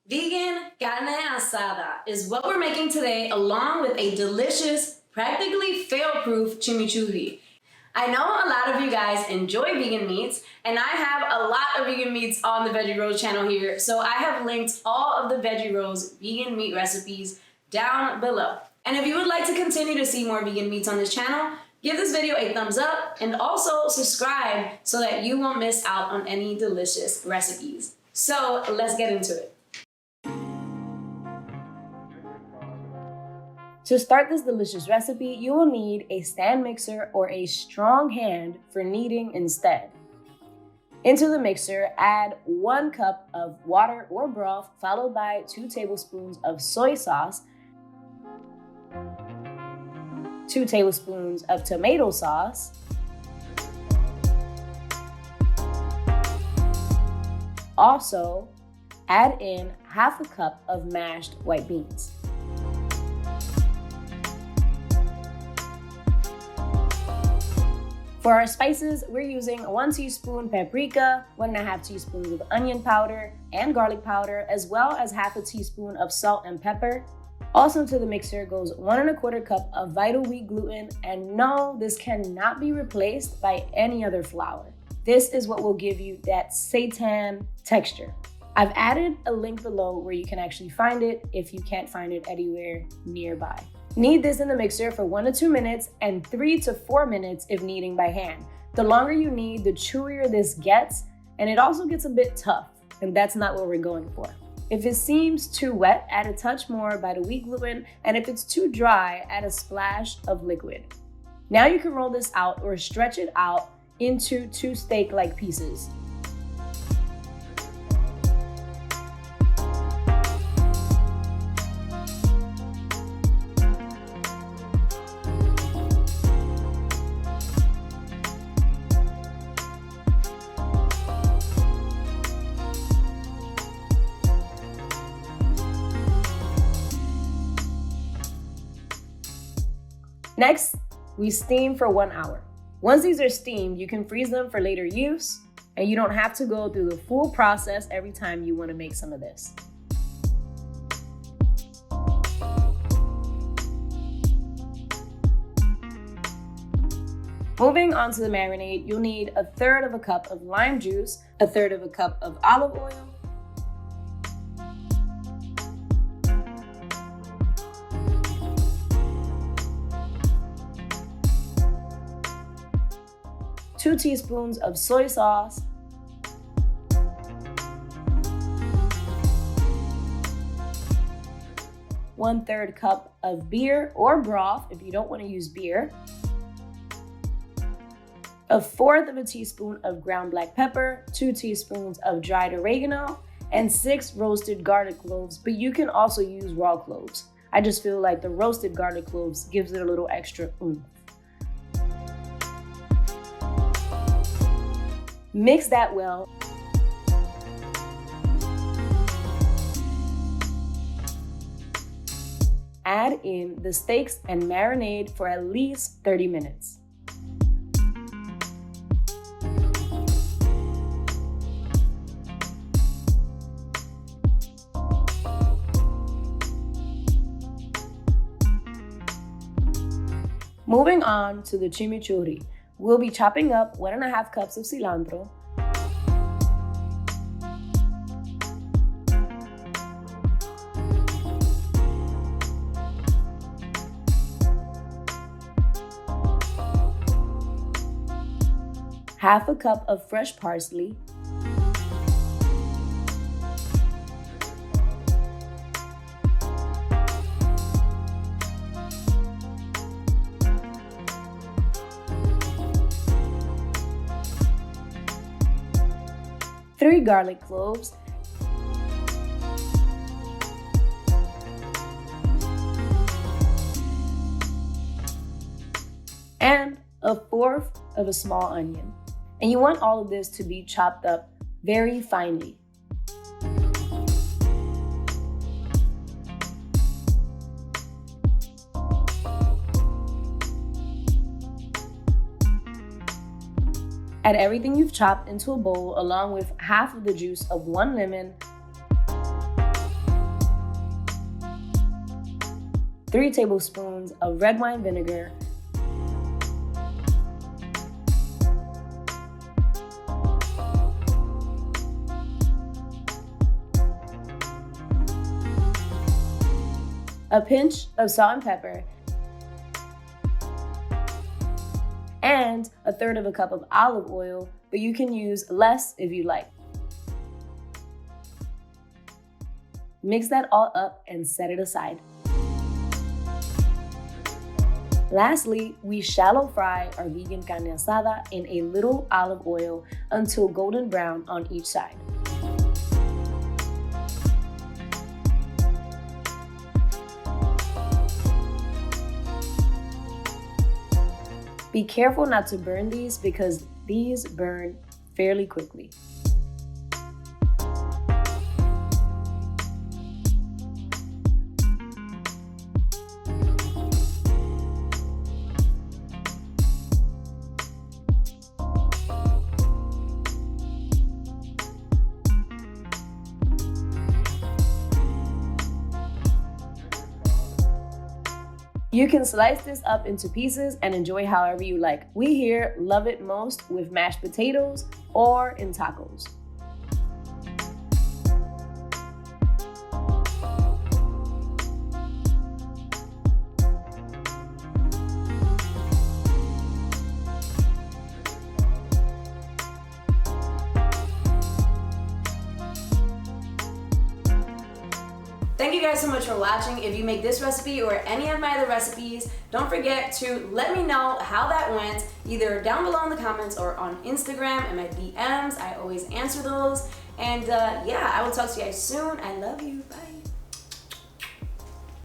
Vegan carne asada is what we're making today, along with a delicious, practically fail-proof chimichurri. I know a lot of you guys enjoy vegan meats, and I have a lot of vegan meats on the Veggierose channel here, so I have linked all of the Veggierose vegan meat recipes down below. And if you would like to continue to see more vegan meats on this channel, give this video a thumbs up and also subscribe so that you won't miss out on any delicious recipes. So let's get into it. To start this delicious recipe, you will need a stand mixer or a strong hand for kneading instead. Into the mixer, add 1 cup of water or broth, followed by 2 tablespoons of soy sauce, 2 tablespoons of tomato sauce, also add in half a cup of mashed white beans. For our spices, we're using 1 teaspoon paprika, 1.5 teaspoons of onion powder and garlic powder, as well as half a teaspoon of salt and pepper. Also to the mixer goes 1.25 cup of vital wheat gluten, and no, this cannot be replaced by any other flour. This is what will give you that seitan texture. I've added a link below where you can actually find it if you can't find it anywhere nearby. Knead this in the mixer for 1 to 2 minutes and 3 to 4 minutes if kneading by hand. The longer you knead, the chewier this gets, and it also gets a bit tough, and that's not what we're going for. If it seems too wet, add a touch more vital wheat gluten, and if it's too dry, add a splash of liquid. Now you can roll this out or stretch it out into 2 steak-like pieces. Next, we steam for 1 hour. Once these are steamed, you can freeze them for later use, and you don't have to go through the full process every time you want to make some of this. Moving on to the marinade, you'll need 1/3 cup of lime juice, 1/3 cup of olive oil, 2 teaspoons of soy sauce, 1/3 cup of beer or broth if you don't want to use beer, 1/4 teaspoon of ground black pepper, 2 teaspoons of dried oregano, and 6 roasted garlic cloves, but you can also use raw cloves. I just feel like the roasted garlic cloves gives it a little extra oomph. Mix that well. Add in the steaks and marinade for at least 30 minutes. Moving on to the chimichurri. We'll be chopping up 1.5 cups of cilantro, half a cup of fresh parsley, three garlic cloves, and 1/4 of a small onion. And you want all of this to be chopped up very finely. Add everything you've chopped into a bowl along with half of the juice of 1 lemon, 3 tablespoons of red wine vinegar, a pinch of salt and pepper, and 1/3 cup of olive oil, but you can use less if you like. Mix that all up and set it aside. Lastly, we shallow fry our vegan carne asada in a little olive oil until golden brown on each side. Be careful not to burn these because these burn fairly quickly. You can slice this up into pieces and enjoy however you like. We here love it most with mashed potatoes or in tacos. Thank you guys so much for watching. If you make this recipe or any of my other recipes, don't forget to let me know how that went, either down below in the comments or on Instagram and my DMs. I always answer those. And yeah, I will talk to you guys soon. I love you. Bye.